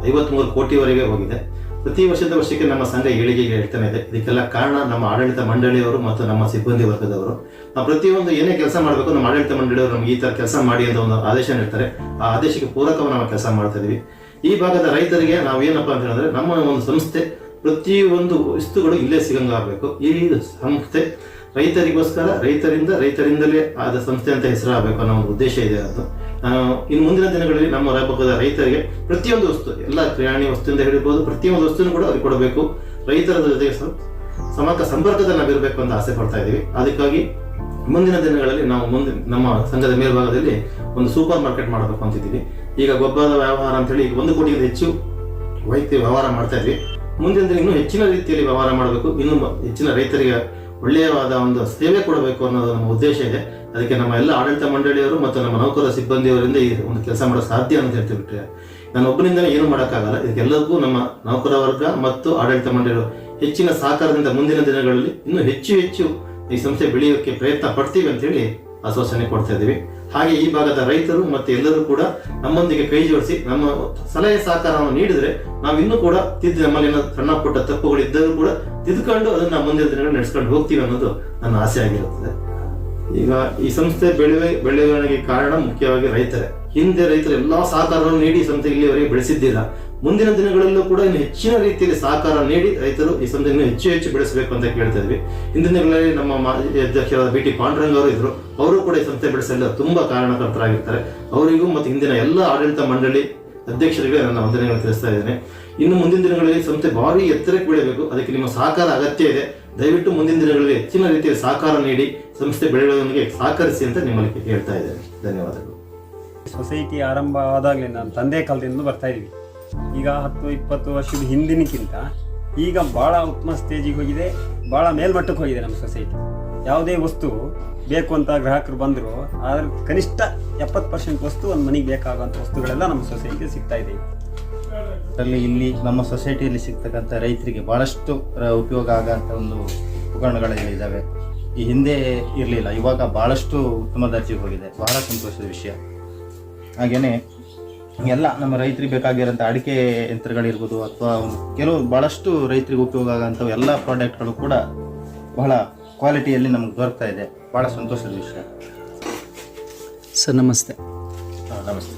L: 53 ಕೋಟಿವರೆಗೆ ಹೋಗಿದೆ. ಪ್ರತಿ ವರ್ಷದ ವರ್ಷಕ್ಕೆ ನಮ್ಮ ಸಂಘ ಏಳಿಗೆಗೆ ಹೇಳ್ತಾನೆ ಇದೆ. ಇದಕ್ಕೆಲ್ಲ ಕಾರಣ ನಮ್ಮ ಆಡಳಿತ ಮಂಡಳಿಯವರು ಮತ್ತು ನಮ್ಮ ಸಿಬ್ಬಂದಿ ವರ್ಗದವರು. ನಾವು ಪ್ರತಿಯೊಂದು ಏನೇ ಕೆಲಸ ಮಾಡಬೇಕು, ನಮ್ಮ ಆಡಳಿತ ಮಂಡಳಿಯವರು ನಮ್ಗೆ ಈ ಥರ ಕೆಲಸ ಮಾಡಿ ಅಂತ ಒಂದು ಆದೇಶ ನೀಡ್ತಾರೆ. ಆ ಆದೇಶಕ್ಕೆ ಪೂರಕವಾಗಿ ನಾವು ಕೆಲಸ ಮಾಡ್ತಾ ಇದೀವಿ. ಈ ಭಾಗದ ರೈತರಿಗೆ ನಾವೇನಪ್ಪ ಅಂತ ಹೇಳಿದ್ರೆ, ನಮ್ಮ ಒಂದು ಸಂಸ್ಥೆ ಪ್ರತಿಯೊಂದು ವಸ್ತುಗಳು ಇಲ್ಲೇ ಸಿಗಂಗಾಗಬೇಕು. ಈ ಸಂಸ್ಥೆ ರೈತರಿಗೋಸ್ಕರ, ರೈತರಿಂದಲೇ ಆದ ಸಂಸ್ಥೆ ಅಂತ ಹೆಸರಾಗಬೇಕು ಅನ್ನೋ ಒಂದು ಉದ್ದೇಶ ಇದೆ. ಅದು ಇನ್ನು ಮುಂದಿನ ದಿನಗಳಲ್ಲಿ ನಮ್ಮ ಭಾಗದ ರೈತರಿಗೆ ಪ್ರತಿಯೊಂದು ವಸ್ತು, ಎಲ್ಲ ಕಿರಾಣಿ ವಸ್ತುವಿಂದ ಹಿಡಿಬಹುದು, ಪ್ರತಿಯೊಂದು ವಸ್ತುವನ್ನು ಕೂಡ ಅವ್ರಿಗೆ ಕೊಡಬೇಕು. ರೈತರ ಜೊತೆಗೆ ಸಂಪರ್ಕದಲ್ಲಿ ನಾವಿರಬೇಕು ಅಂತ ಆಸೆ ಪಡ್ತಾ ಇದ್ದೀವಿ. ಅದಕ್ಕಾಗಿ ಮುಂದಿನ ದಿನಗಳಲ್ಲಿ ನಾವು ನಮ್ಮ ಸಂಘದ ಮೇಲ್ಭಾಗದಲ್ಲಿ ಒಂದು ಸೂಪರ್ ಮಾರ್ಕೆಟ್ ಮಾಡಬೇಕು ಅಂತಿದ್ದೀವಿ. ಈಗ ಗೊಬ್ಬರದ ವ್ಯವಹಾರ ಅಂತ ಹೇಳಿ 1 ಕೋಟಿಗಿಂತ ಹೆಚ್ಚು ವೈಯಕ್ತಿಕ ವ್ಯವಹಾರ ಮಾಡ್ತಾ ಇದ್ವಿ. ಮುಂದಿನ ದಿನ ಇನ್ನೂ ಹೆಚ್ಚಿನ ರೀತಿಯಲ್ಲಿ ವ್ಯವಹಾರ ಮಾಡಬೇಕು, ಇನ್ನೂ ಹೆಚ್ಚಿನ ರೈತರಿಗೆ ಒಳ್ಳೆಯವಾದ ಒಂದು ಸೇವೆ ಕೊಡಬೇಕು ಅನ್ನೋದು ನಮ್ಮ ಉದ್ದೇಶ ಇದೆ. ಅದಕ್ಕೆ ನಮ್ಮ ಎಲ್ಲ ಆಡಳಿತ ಮಂಡಳಿಯವರು ಮತ್ತು ನಮ್ಮ ನೌಕರ ಸಿಬ್ಬಂದಿಯವರಿಂದ ಈ ಒಂದು ಕೆಲಸ ಮಾಡೋಕ್ಕೆ ಸಾಧ್ಯ ಅಂತ ಹೇಳ್ತಿಬಿಟ್ರೆ, ನಾನು ಒಬ್ಬನಿಂದಲೇ ಏನು ಮಾಡೋಕ್ಕಾಗಲ್ಲ. ಇದಕ್ಕೆಲ್ಲರಿಗೂ ನಮ್ಮ ನೌಕರ ವರ್ಗ ಮತ್ತು ಆಡಳಿತ ಮಂಡಳಿಯವರು ಹೆಚ್ಚಿನ ಸಹಕಾರದಿಂದ ಮುಂದಿನ ದಿನಗಳಲ್ಲಿ ಇನ್ನೂ ಹೆಚ್ಚು ಈ ಸಂಸ್ಥೆ ಬೆಳೆಯೋಕ್ಕೆ ಪ್ರಯತ್ನ ಪಡ್ತೀವಿ ಅಂತೇಳಿ ಆಶ್ವಾಸನೆ ಕೊಡ್ತಾ ಇದ್ದೀವಿ. ಹಾಗೆ ಈ ಭಾಗದ ರೈತರು ಮತ್ತು ಎಲ್ಲರೂ ಕೂಡ ನಮ್ಮೊಂದಿಗೆ ಕೈ ಜೋಡಿಸಿ ನಮ್ಮ ಸಲಹೆ ಸಹಕಾರವನ್ನು ನೀಡಿದ್ರೆ ನಾವು ಇನ್ನೂ ಕೂಡ ನಮ್ಮಲ್ಲಿ ಸಣ್ಣ ಪುಟ್ಟ ತಪ್ಪುಗಳಿದ್ದರೂ ಕೂಡ ತಿದ್ದುಕೊಂಡು ಅದನ್ನ ಮುಂದಿನ ದಿನಗಳು ನಡೆಸ್ಕೊಂಡು ಹೋಗ್ತೀವಿ ಅನ್ನೋದು ನನ್ನ ಆಸೆ ಆಗಿರುತ್ತದೆ. ಈಗ ಈ ಸಂಸ್ಥೆ ಬೆಳವಣಿಗೆ ಕಾರಣ ಮುಖ್ಯವಾಗಿ ರೈತರೇ. ಹಿಂದೆ ರೈತರು ಎಲ್ಲಾ ಸಹಕಾರವನ್ನು ನೀಡಿ ಸಂಸ್ಥೆ ಇಲ್ಲಿವರೆಗೆ ಬೆಳೆಸಿದ್ದೀರಾ. ಮುಂದಿನ ದಿನಗಳಲ್ಲೂ ಕೂಡ ಇನ್ನು ಹೆಚ್ಚಿನ ರೀತಿಯಲ್ಲಿ ಸಹಕಾರ ನೀಡಿ ರೈತರು ಈ ಸಂಸ್ಥೆ ಇನ್ನೂ ಹೆಚ್ಚು ಬೆಳೆಸಬೇಕು ಅಂತ ಕೇಳ್ತಾ ಇದ್ವಿ. ಹಿಂದಿನ ದಿನಗಳಲ್ಲಿ ನಮ್ಮ ಮಾಜಿ ಅಧ್ಯಕ್ಷರಾದ BT ಪಾಂಡುರಂಗ ಅವರು ಇದ್ರು. ಅವರು ಕೂಡ ಈ ಸಂಸ್ಥೆ ಬೆಳೆಸಲು ತುಂಬಾ ಕಾರಣಕರ್ತರಾಗಿರ್ತಾರೆ. ಅವರಿಗೂ ಮತ್ತು ಹಿಂದಿನ ಎಲ್ಲ ಆಡಳಿತ ಮಂಡಳಿ ಅಧ್ಯಕ್ಷರಿಗೆ ನನ್ನ ವಂದನೆಗಳನ್ನು ತಿಳಿಸ್ತಾ ಇದ್ದೇನೆ. ಇನ್ನು ಮುಂದಿನ ದಿನಗಳಲ್ಲಿ ಸಂಸ್ಥೆ ಭಾರಿ ಎತ್ತರಕ್ಕೆ ಬೆಳೆಯಬೇಕು. ಅದಕ್ಕೆ ನಿಮ್ಮ ಸಹಕಾರ ಅಗತ್ಯ ಇದೆ. ದಯವಿಟ್ಟು ಮುಂದಿನ ದಿನಗಳಲ್ಲಿ ಹೆಚ್ಚಿನ ರೀತಿಯಲ್ಲಿ ಸಹಕಾರ ನೀಡಿ ಸಂಸ್ಥೆ ಬೆಳವಣಿಗೆಗೆ ಸಹಕರಿಸಿ ಅಂತ ನಿಮ್ಮಲ್ಲಿ ಹೇಳ್ತಾ ಇದ್ದೇನೆ. ಧನ್ಯವಾದಗಳು.
M: ಸೊಸೈಟಿ ಆರಂಭ ಆದಾಗಲೇ ನಮ್ಮ ತಂದೆ ಕಾಲದಿಂದ ಬರ್ತಾ ಇದ್ವಿ. ಈಗ 10-20 ವರ್ಷದ ಹಿಂದಿನಕ್ಕಿಂತ ಈಗ ಭಾಳ ಉತ್ತಮ ಸ್ಟೇಜಿಗೆ ಹೋಗಿದೆ, ಭಾಳ ಮೇಲ್ಮಟ್ಟಕ್ಕೆ ಹೋಗಿದೆ ನಮ್ಮ ಸೊಸೈಟಿ. ಯಾವುದೇ ವಸ್ತು ಬೇಕು ಅಂತ ಗ್ರಾಹಕರು ಬಂದರು, ಅದ್ರ ಕನಿಷ್ಠ 70% ವಸ್ತು ಒಂದು ಮನೆಗೆ ಬೇಕಾಗುವಂಥ ವಸ್ತುಗಳೆಲ್ಲ ನಮ್ಮ ಸೊಸೈಟಿಗೆ ಸಿಗ್ತಾ ಇದೆ.
L: ಅದರಲ್ಲಿ ಇಲ್ಲಿ ನಮ್ಮ ಸೊಸೈಟಿಯಲ್ಲಿ ಸಿಗ್ತಕ್ಕಂಥ ರೈತರಿಗೆ ಭಾಳಷ್ಟು ಉಪಯೋಗ ಆಗೋಂಥ ಒಂದು ಉಪಕರಣಗಳಿದ್ದಾವೆ. ಈ ಹಿಂದೆ ಇರಲಿಲ್ಲ, ಇವಾಗ ಭಾಳಷ್ಟು ಉತ್ತಮ ದರ್ಜೆಗೆ ಹೋಗಿದೆ. ಬಹಳ ಸಂತೋಷದ ವಿಷಯ. ಹಾಗೆಯೇ ಎಲ್ಲ ನಮ್ಮ ರೈತರಿಗೆ ಬೇಕಾಗಿರೋಂಥ ಅಡಿಕೆ ಯಂತ್ರಗಳಿರ್ಬೋದು ಅಥವಾ ಕೆಲವು ಭಾಳಷ್ಟು ರೈತರಿಗೆ ಉಪಯೋಗ ಆಗೋಂಥವು ಎಲ್ಲ ಪ್ರಾಡಕ್ಟ್ಗಳು ಕೂಡ ಬಹಳ ಕ್ವಾಲಿಟಿಯಲ್ಲಿ ನಮಗೆ ದೊರಕ್ತಾ ಇದೆ. ಭಾಳ ಸಂತೋಷದ ವಿಷಯ.
A: ಸರ್ ನಮಸ್ತೆ.
L: ನಮಸ್ತೆ.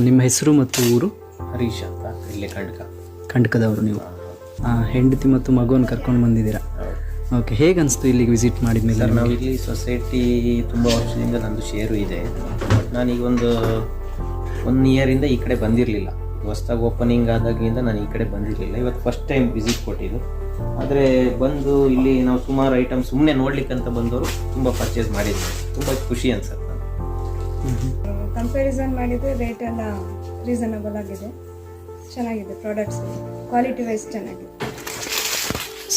A: ನಿಮ್ಮ ಹೆಸರು ಮತ್ತು ಊರು?
L: ಹರೀಶ್ ಅಂತ, ಇಲ್ಲೇ
A: ಕಂಡ್ಕದವರು ನೀವು. ಹೆಂಡತಿ ಮತ್ತು ಮಗುವನ್ನು ಕರ್ಕೊಂಡು ಬಂದಿದ್ದೀರಾ. ಓಕೆ, ಹೇಗೆ ಅನಿಸ್ತು ಇಲ್ಲಿಗೆ ವಿಸಿಟ್ ಮಾಡಿದ ಮೇಲೆ?
N: ಸರ್, ನಾವು ಇಲ್ಲಿ ಸೊಸೈಟಿ ತುಂಬ ವರ್ಷದಿಂದ ನಂದು ಶೇರು ಇದೆ. ನಾನೀಗ ಒನ್ ಇಯರಿಂದ ಈ ಕಡೆ ಬಂದಿರಲಿಲ್ಲ. ಹೊಸ್ದಾಗಿ ಓಪನಿಂಗ್ ಆದಾಗಿಂದ ನಾನು ಈ ಕಡೆ ಬಂದಿರಲಿಲ್ಲ. ಇವತ್ತು ಫಸ್ಟ್ ಟೈಮ್ ವಿಸಿಟ್ ಕೊಟ್ಟಿದ್ದು. ಆದರೆ ಬಂದು ಇಲ್ಲಿ ನಾವು ಸುಮಾರು ಐಟಮ್ ಸುಮ್ಮನೆ ನೋಡ್ಲಿಕ್ಕಂತ ಬಂದವರು ತುಂಬ ಪರ್ಚೇಸ್ ಮಾಡಿದ್ವಿ. ತುಂಬ ಖುಷಿ ಅನ್ಸುತ್ತೆ.
O: ಕಂಪ್ಯಾರಿಸನ್ ಮಾಡಿದರೆ ರೇಟ್ ಎಲ್ಲ ರೀಸನಬಲ್ ಆಗಿದೆ, ಚೆನ್ನಾಗಿದೆ. ಪ್ರಾಡಕ್ಟ್ಸ್ ಕ್ವಾಲಿಟಿ ವೈಸ್ ಚೆನ್ನಾಗಿದೆ.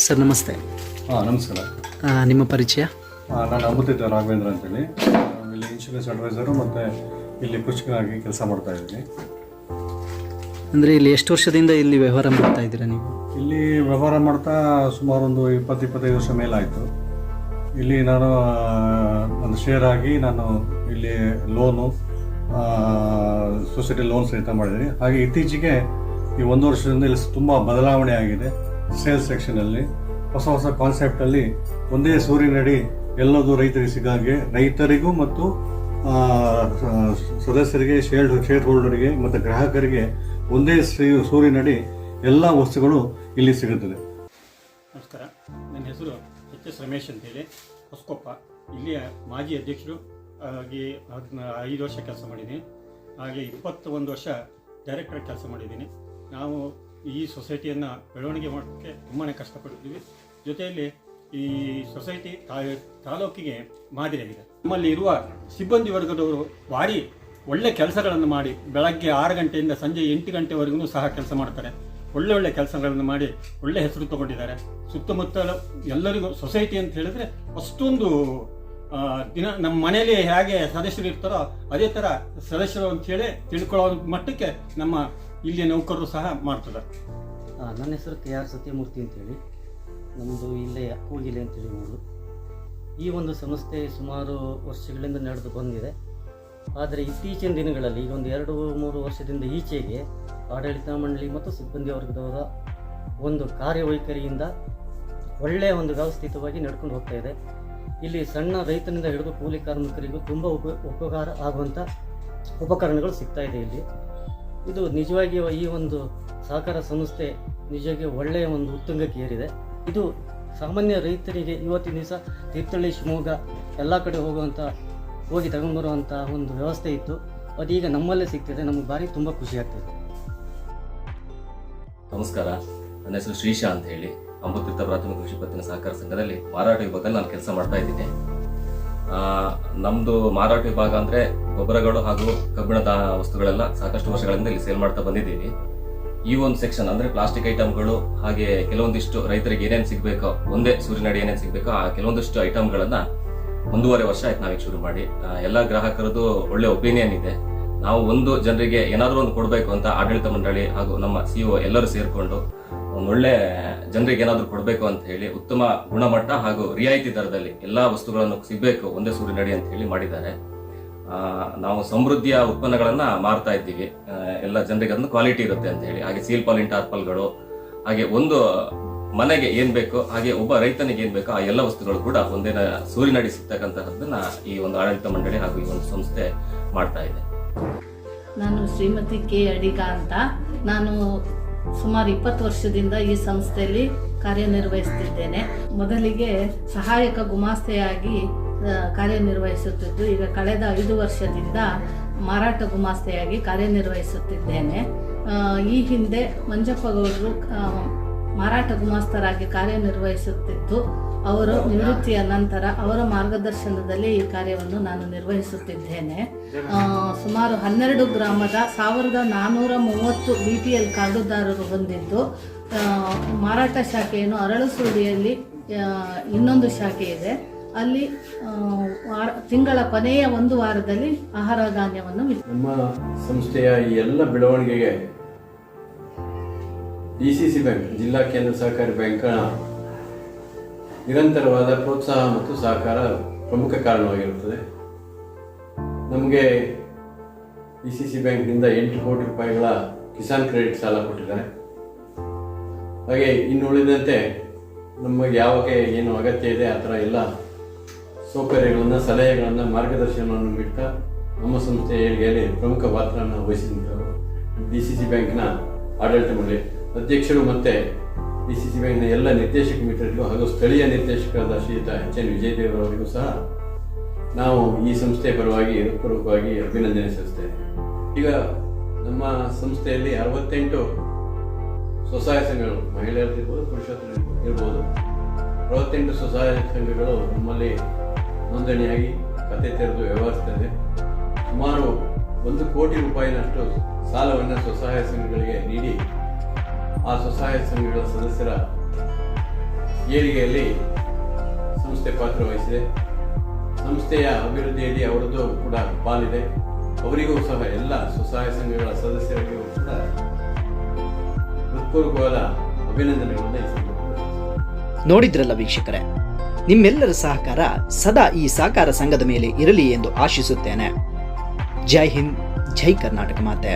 A: ಸರ್ ನಮಸ್ತೆ.
F: ನಮಸ್ಕಾರ.
A: ನಿಮ್ಮ ಪರಿಚಯ?
F: ನಾನು ಅಮೃತ ರಾಘವೇಂದ್ರ ಅಂತೇಳಿ, ಇಲ್ಲಿ ಇನ್ಶೂರೆನ್ಸ್ ಅಡ್ವೈಸರು ಮತ್ತು ಇಲ್ಲಿ ಕೃಷಿಕನಾಗಿ ಕೆಲಸ ಮಾಡ್ತಾ ಇದ್ದೀನಿ.
A: ಅಂದರೆ ಇಲ್ಲಿ ಎಷ್ಟು ವರ್ಷದಿಂದ ಇಲ್ಲಿ ವ್ಯವಹಾರ ಮಾಡ್ತಾ ಇದ್ದೀರಾ ನೀವು?
F: ಇಲ್ಲಿ ವ್ಯವಹಾರ ಮಾಡ್ತಾ ಸುಮಾರು ಒಂದು 20-25 ವರ್ಷ ಮೇಲಾಯಿತು. ಇಲ್ಲಿ ನಾನು ಒಂದು ಶೇರ್ ಆಗಿ ನಾನು ಇಲ್ಲಿ ಲೋನು ಸೊಸೈಟಿ ಲೋನ್ ಸಹಿತ ಮಾಡಿದ್ದೀನಿ. ಹಾಗೆ ಇತ್ತೀಚೆಗೆ ಈ 1 ವರ್ಷದಿಂದ ಇಲ್ಲಿ ತುಂಬ ಬದಲಾವಣೆ ಆಗಿದೆ. ಸೇಲ್ಸ್ ಸೆಕ್ಷನಲ್ಲಿ ಹೊಸ ಹೊಸ ಕಾನ್ಸೆಪ್ಟಲ್ಲಿ ಒಂದೇ ಸೂರಿನಡಿ ಎಲ್ಲದೂ ರೈತರಿಗೆ ಸಿಗಾಗೆ, ರೈತರಿಗೂ ಮತ್ತು ಸದಸ್ಯರಿಗೆ, ಶೇರ್ ಹೋಲ್ಡರಿಗೆ ಮತ್ತು ಗ್ರಾಹಕರಿಗೆ ಒಂದೇ ಸೂರಿನಡಿ ಎಲ್ಲ ವಸ್ತುಗಳು ಇಲ್ಲಿ ಸಿಗುತ್ತದೆ.
M: ನಮಸ್ಕಾರ. ನನ್ನ ಹೆಸರು ಎಚ್.ಎಸ್. ರಮೇಶ್ ಅಂತೇಳಿ, ಹೊಸಕೊಪ್ಪ. ಇಲ್ಲಿಯ ಮಾಜಿ ಅಧ್ಯಕ್ಷರು ಆಗಿ 5 ವರ್ಷ ಕೆಲಸ ಮಾಡಿದ್ದೀನಿ. ಹಾಗೆ 21 ವರ್ಷ ಡೈರೆಕ್ಟರ್ ಕೆಲಸ ಮಾಡಿದ್ದೀನಿ. ನಾವು ಈ ಸೊಸೈಟಿಯನ್ನು ಬೆಳವಣಿಗೆ ಮಾಡೋಕ್ಕೆ ತುಂಬಾ ಕಷ್ಟಪಟ್ಟಿದ್ದೀವಿ. ಜೊತೆಯಲ್ಲಿ ಈ ಸೊಸೈಟಿ ತಾಲೂಕಿಗೆ ಮಾದರಿಯಾಗಿದೆ. ನಮ್ಮಲ್ಲಿ ಇರುವ ಸಿಬ್ಬಂದಿ ವರ್ಗದವರು ಭಾರಿ ಒಳ್ಳೆ ಕೆಲಸಗಳನ್ನು ಮಾಡಿ ಬೆಳಗ್ಗೆ 6 ಗಂಟೆಯಿಂದ ಸಂಜೆ 8 ಗಂಟೆವರೆಗೂ ಸಹ ಕೆಲಸ ಮಾಡ್ತಾರೆ. ಒಳ್ಳೆ ಕೆಲಸಗಳನ್ನು ಮಾಡಿ ಒಳ್ಳೆ ಹೆಸರು ತಗೊಂಡಿದ್ದಾರೆ. ಸುತ್ತಮುತ್ತಲ ಎಲ್ಲರಿಗೂ ಸೊಸೈಟಿ ಅಂತ ಹೇಳಿದ್ರೆ ಅಷ್ಟೊಂದು ದಿನ ನಮ್ಮ ಮನೆಯಲ್ಲಿ ಹೇಗೆ ಸದಸ್ಯರು ಇರ್ತಾರೋ ಅದೇ ಥರ ಸದಸ್ಯರು ಅಂಥೇಳಿ ತಿಳ್ಕೊಳ್ಳೋ ಮಟ್ಟಕ್ಕೆ ನಮ್ಮ ಇಲ್ಲಿಯ ನೌಕರರು ಸಹ ಮಾಡ್ತಾರೆ.
N: ನನ್ನ ಹೆಸರು KR ಸತ್ಯಮೂರ್ತಿ ಅಂತೇಳಿ, ನಮ್ಮದು ಇಲ್ಲೇ ಕೂಗಿಲೆ ಅಂತೇಳಿ ಊರು. ಈ ಒಂದು ಸಂಸ್ಥೆ ಸುಮಾರು ವರ್ಷಗಳಿಂದ ನಡೆದು ಬಂದಿದೆ. ಆದರೆ ಇತ್ತೀಚಿನ ದಿನಗಳಲ್ಲಿ ಈಗ ಒಂದು 2-3 ವರ್ಷದಿಂದ ಈಚೆಗೆ ಆಡಳಿತ ಮಂಡಳಿ ಮತ್ತು ಸಿಬ್ಬಂದಿ ವರ್ಗದವರ ಒಂದು ಕಾರ್ಯವೈಖರಿಯಿಂದ ಒಳ್ಳೆಯ ಒಂದು ವ್ಯವಸ್ಥಿತವಾಗಿ ನಡ್ಕೊಂಡು ಹೋಗ್ತಾ ಇದೆ. ಇಲ್ಲಿ ಸಣ್ಣ ರೈತನಿಂದ ಹಿಡಿದು ಕೂಲಿ ಕಾರ್ಮಿಕರಿಗೂ ತುಂಬ ಉಪಕಾರ ಆಗುವಂಥ ಉಪಕರಣಗಳು ಸಿಗ್ತಾ ಇದೆ ಇಲ್ಲಿ. ಇದು ನಿಜವಾಗಿ ಈ ಒಂದು ಸಹಕಾರ ಸಂಸ್ಥೆ ನಿಜವಾಗಿ ಒಳ್ಳೆಯ ಒಂದು ಉತ್ತುಂಗಕ್ಕೆ ಏರಿದೆ. ಇದು ಸಾಮಾನ್ಯ ರೈತರಿಗೆ ಇವತ್ತಿನ ದಿವಸ ತೀರ್ಥಹಳ್ಳಿ, ಶಿವಮೊಗ್ಗ ಎಲ್ಲ ಕಡೆ ಹೋಗಿ ತಗೊಂಡ್ಬರುವಂಥ ಒಂದು ವ್ಯವಸ್ಥೆ ಇತ್ತು. ಅದೀಗ ನಮ್ಮಲ್ಲೇ ಸಿಗ್ತಿದೆ. ನಮಗೆ ಭಾರಿ ತುಂಬ ಖುಷಿ ಆಗ್ತಿದೆ.
P: ನಮಸ್ಕಾರ. ನನ್ನ ಹೆಸರು ಶ್ರೀಶಾ ಅಂತ ಹೇಳಿ, ಅಮೃತ ಪ್ರಾಥಮಿಕ ಕೃಷಿ ಪತ್ತಿನ ಸಹಕಾರ ಸಂಘದಲ್ಲಿ ಮಾರಾಟ ವಿಭಾಗದಲ್ಲಿ ನಾನು ಕೆಲಸ ಮಾಡ್ತಾ ಇದ್ದೀನಿ. ನಮ್ಮದು ಮಾರಾಟ ವಿಭಾಗ ಅಂದರೆ ಗೊಬ್ಬರಗಳು ಹಾಗೂ ಕಬ್ಬಿಣದ ವಸ್ತುಗಳೆಲ್ಲ ಸಾಕಷ್ಟು ವರ್ಷಗಳಿಂದ ಇಲ್ಲಿ ಸೇಲ್ ಮಾಡ್ತಾ ಬಂದಿದ್ದೀವಿ. ಈ ಒಂದು ಸೆಕ್ಷನ್ ಅಂದರೆ ಪ್ಲಾಸ್ಟಿಕ್ ಐಟಮ್ಗಳು, ಹಾಗೆ ಕೆಲವೊಂದಿಷ್ಟು ರೈತರಿಗೆ ಏನೇನು ಸಿಗಬೇಕೋ, ಒಂದೇ ಸೂರಿನಡಿ ಏನೇನು ಸಿಗಬೇಕೋ ಆ ಕೆಲವೊಂದಿಷ್ಟು ಐಟಮ್ಗಳನ್ನು 1.5 ವರ್ಷ ಆಯ್ತು ನಾವೀಗ ಶುರು ಮಾಡಿ. ಎಲ್ಲ ಗ್ರಾಹಕರದ್ದು ಒಳ್ಳೆ ಒಪಿನಿಯನ್ ಇದೆ. ನಾವು ಒಂದು ಜನರಿಗೆ ಏನಾದರೂ ಒಂದು ಕೊಡಬೇಕು ಅಂತ ಆಡಳಿತ ಮಂಡಳಿ ಹಾಗೂ ನಮ್ಮ CEO ಎಲ್ಲರೂ ಸೇರಿಕೊಂಡು ಒಂದೊಳ್ಳೆ ಜನರಿಗೆ ಏನಾದರೂ ಕೊಡಬೇಕು ಅಂತ ಹೇಳಿ ಉತ್ತಮ ಗುಣಮಟ್ಟ ಹಾಗೂ ರಿಯಾಯಿತಿ ದರದಲ್ಲಿ ಎಲ್ಲ ವಸ್ತುಗಳನ್ನು ಸಿಗಬೇಕು ಒಂದೇ ಸೂರಿನಡಿ ಅಂತ ಹೇಳಿ ಮಾಡಿದ್ದಾರೆ. ನಾವು ಸಮೃದ್ಧಿಯ ಉತ್ಪನ್ನಗಳನ್ನು ಮಾರ್ತಾ ಇದ್ದೀವಿ. ಎಲ್ಲ ಜನರಿಗೆ ಅದನ್ನು ಕ್ವಾಲಿಟಿ ಇರುತ್ತೆ ಅಂತ ಹೇಳಿ. ಹಾಗೆ ಸೀಲ್ ಪಾಲಿನ್ ಟಾರ್ಪಲ್ಗಳು, ಹಾಗೆ ಒಂದು ಮನೆಗೆ ಏನ್ ಬೇಕೋ ಹಾಗೆ ಒಬ್ಬ ರೈತನಿಗೆ ಏನ್ ಬೇಕೋ ಆ ಎಲ್ಲ ವಸ್ತುಗಳು ಕೂಡ ಒಂದೇ ಸೂರಿನಡಿ ಸಿಗ್ತಕ್ಕಂತಹದ್ದನ್ನ ಈ ಒಂದು ಆಡಳಿತ ಮಂಡಳಿ ಹಾಗೂ ಈ ಒಂದು ಸಂಸ್ಥೆ ಮಾಡ್ತಾ ಇದೆ.
Q: ನಾನು ಶ್ರೀಮತಿ ಕೆ ಅಡಿಗ ಅಂತ. ನಾನು ಸುಮಾರು 20 ವರ್ಷದಿಂದ ಈ ಸಂಸ್ಥೆಯಲ್ಲಿ ಕಾರ್ಯನಿರ್ವಹಿಸುತ್ತಿದ್ದೇನೆ. ಮೊದಲಿಗೆ ಸಹಾಯಕ ಗುಮಾಸ್ತೆಯಾಗಿ ಕಾರ್ಯನಿರ್ವಹಿಸುತ್ತಿದ್ದು, ಈಗ ಕಳೆದ 5 ವರ್ಷದಿಂದ ಮಾರಾಟ ಗುಮಾಸ್ತೆಯಾಗಿ ಕಾರ್ಯನಿರ್ವಹಿಸುತ್ತಿದ್ದೇನೆ. ಈ ಹಿಂದೆ ಮಂಜಪ್ಪಗೌಡರು ಮಾರಾಟ ಗುಮಾಸ್ತರಾಗಿ ಕಾರ್ಯನಿರ್ವಹಿಸುತ್ತಿದ್ದು, ಅವರು ನಿವೃತ್ತಿಯ ನಂತರ ಅವರ ಮಾರ್ಗದರ್ಶನದಲ್ಲಿ ಈ ಕಾರ್ಯವನ್ನು ನಾನು ನಿರ್ವಹಿಸುತ್ತಿದ್ದೇನೆ. ಸುಮಾರು 12 ಗ್ರಾಮದ 1430 BPL ಕಾರ್ಡುದಾರರು ಹೊಂದಿದ್ದು, ಮಾರಾಟ ಶಾಖೆಯನ್ನು ಅರಳಸೂಡಿಯಲ್ಲಿ ಇನ್ನೊಂದು ಶಾಖೆ ಇದೆ. ಅಲ್ಲಿ ತಿಂಗಳ ಕೊನೆಯ ಒಂದು ವಾರದಲ್ಲಿ ಆಹಾರ ಧಾನ್ಯವನ್ನು
B: ನಮ್ಮ ಸಂಸ್ಥೆಯ ಈ ಎಲ್ಲ ಬೆಳವಣಿಗೆಗೆ DCC ಬ್ಯಾಂಕ್, ಜಿಲ್ಲಾ ಕೇಂದ್ರ ಸಹಕಾರಿ ಬ್ಯಾಂಕ್ನ ನಿರಂತರವಾದ ಪ್ರೋತ್ಸಾಹ ಮತ್ತು ಸಹಕಾರ ಪ್ರಮುಖ ಕಾರಣವಾಗಿರುತ್ತದೆ. ನಮಗೆ DCC ಬ್ಯಾಂಕ್ನಿಂದ 8 ಕೋಟಿ ರೂಪಾಯಿಗಳ ಕಿಸಾನ್ ಕ್ರೆಡಿಟ್ ಸಾಲ ಕೊಟ್ಟಿದ್ದಾರೆ. ಹಾಗೆ ಇನ್ನು ಉಳಿದಂತೆ ನಮಗೆ ಯಾವಾಗ ಏನು ಅಗತ್ಯ ಇದೆ ಆ ಥರ ಎಲ್ಲ ಸೌಕರ್ಯಗಳನ್ನು, ಸಲಹೆಗಳನ್ನು, ಮಾರ್ಗದರ್ಶನವನ್ನು ಬಿಡ್ತಾ ನಮ್ಮ ಸಂಸ್ಥೆಯ ಏಳಿಗೆಯಲ್ಲಿ ಪ್ರಮುಖ ಪಾತ್ರವನ್ನು ವಹಿಸಿದ್ದಾರೆ. DCC ಬ್ಯಾಂಕ್ನ ಆಡಳಿತ ಮಂಡಳಿ ಅಧ್ಯಕ್ಷರು ಮತ್ತು DCC ಬ್ಯಾಂಕ್ನ ಎಲ್ಲ ನಿರ್ದೇಶಕ ಮಿತ್ರರಿಗೂ ಹಾಗೂ ಸ್ಥಳೀಯ ನಿರ್ದೇಶಕರಾದ ಶ್ರೀಯುತ HN ವಿಜಯದೇವರವರಿಗೂ ಸಹ ನಾವು ಈ ಸಂಸ್ಥೆಯ ಪರವಾಗಿ ಹೃತ್ಪೂರ್ವಕವಾಗಿ ಅಭಿನಂದನೆ ಸಲ್ಲಿಸ್ತೇವೆ. ಈಗ ನಮ್ಮ ಸಂಸ್ಥೆಯಲ್ಲಿ 68 ಸ್ವಸಹಾಯ ಸಂಘಗಳು, ಮಹಿಳೆಯರಿರ್ಬೋದು, ಪುರುಷರು ಇರ್ಬೋದು, 68 ಸ್ವಸಹಾಯ ಸಂಘಗಳು ನಮ್ಮಲ್ಲಿ ನೋಂದಣಿಯಾಗಿ ಖಾತೆ ತೆರೆದು ವ್ಯವಹರಿಸ್ತದೆ. ಸುಮಾರು 1 ಕೋಟಿ ರೂಪಾಯಿನಷ್ಟು ಸಾಲವನ್ನು ಸ್ವಸಹಾಯ ಸಂಘಗಳಿಗೆ ನೀಡಿ ಆ ಸ್ವಸಹಾಯ ಸಂಘಗಳ ಸದಸ್ಯರ ಏಳಿಗೆಯಲ್ಲಿ ಸಂಸ್ಥೆ ಪಾತ್ರ ವಹಿಸಿದೆ. ಸಂಸ್ಥೆಯ ಅಭಿವೃದ್ಧಿಯಲ್ಲಿ ಅವರದ್ದು ಕೂಡ ಪಾಲಿದೆ. ಅವರಿಗೂ ಸಹ ಎಲ್ಲ ಸ್ವಸಹಾಯ ಸಂಘಗಳ ಸದಸ್ಯರಿಗೂ ಕೂಡ ಹೃತ್ಪೂರ್ವಕವಾದ ಅಭಿನಂದನೆಗಳನ್ನು ಈ ಸಂದರ್ಭದಲ್ಲಿ.
A: ನೋಡಿದ್ರಲ್ಲ ವೀಕ್ಷಕರೇ, ನಿಮ್ಮೆಲ್ಲರ ಸಹಕಾರ ಸದಾ ಈ ಸಹಕಾರ ಸಂಘದ ಮೇಲೆ ಇರಲಿ ಎಂದು ಆಶಿಸುತ್ತೇನೆ. ಜೈ ಹಿಂದ್, ಜೈ ಕರ್ನಾಟಕ ಮಾತೆ.